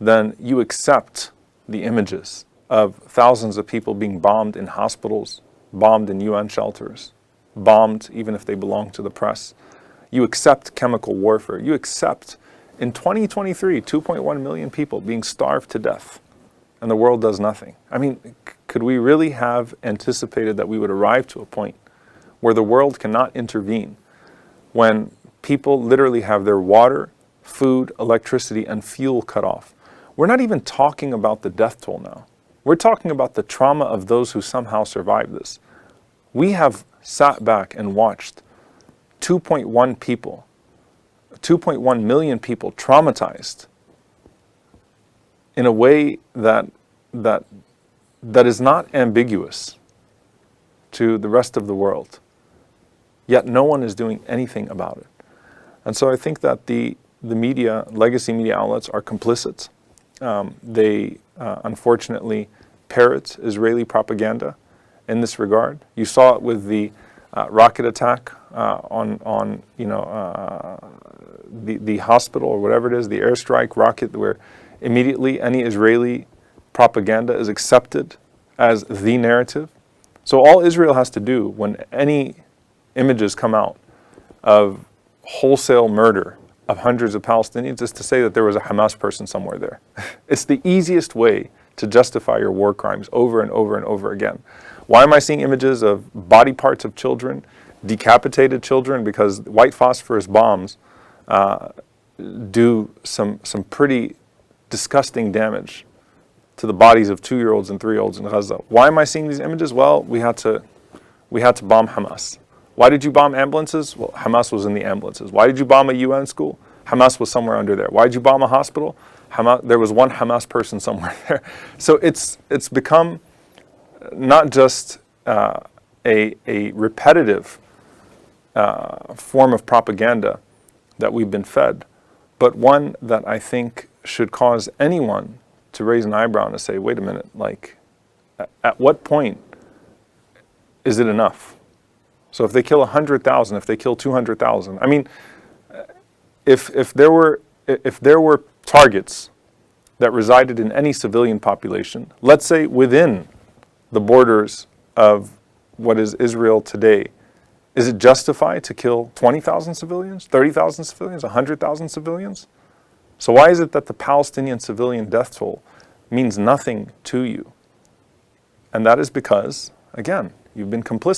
then you accept the images of thousands of people being bombed in hospitals, bombed in UN shelters, bombed even if they belong to the press. You accept chemical warfare. You accept, in 2023, 2.1 million people being starved to death, and the world does nothing. I mean, could we really have anticipated that we would arrive to a point where the world cannot intervene when people literally have their water, food, electricity, and fuel cut off? We're not even talking about the death toll now. We're talking about the trauma of those who somehow survived this. We have sat back and watched 2.1 million people traumatized in a way that is not ambiguous to the rest of the world. Yet no one is doing anything about it. And so I think that the media, legacy media outlets, are complicit. They unfortunately parrot Israeli propaganda in this regard. You saw it with the rocket attack on the hospital, or whatever it is, the airstrike rocket, where immediately any Israeli propaganda is accepted as the narrative. So all Israel has to do when any images come out of wholesale murder of hundreds of Palestinians is to say that there was a Hamas person somewhere there. It's the easiest way to justify your war crimes over and over and over again. Why am I seeing images of body parts of children, decapitated children? Because white phosphorus bombs do some pretty disgusting damage to the bodies of 2-year-olds and 3-year-olds in Gaza. Why am I seeing these images? Well, we had to bomb Hamas. Why did you bomb ambulances? Well, Hamas was in the ambulances. Why did you bomb a UN school? Hamas was somewhere under there. Why did you bomb a hospital? There was one Hamas person somewhere there. So it's become not just a repetitive form of propaganda that we've been fed, but one that I think should cause anyone to raise an eyebrow and to say, wait a minute, like, at what point is it enough? So if they kill 100,000, if they kill 200,000, I mean, if there were targets that resided in any civilian population, let's say within the borders of what is Israel today, is it justified to kill 20,000 civilians, 30,000 civilians, 100,000 civilians? So why is it that the Palestinian civilian death toll means nothing to you? And that is because, again, you've been complicit.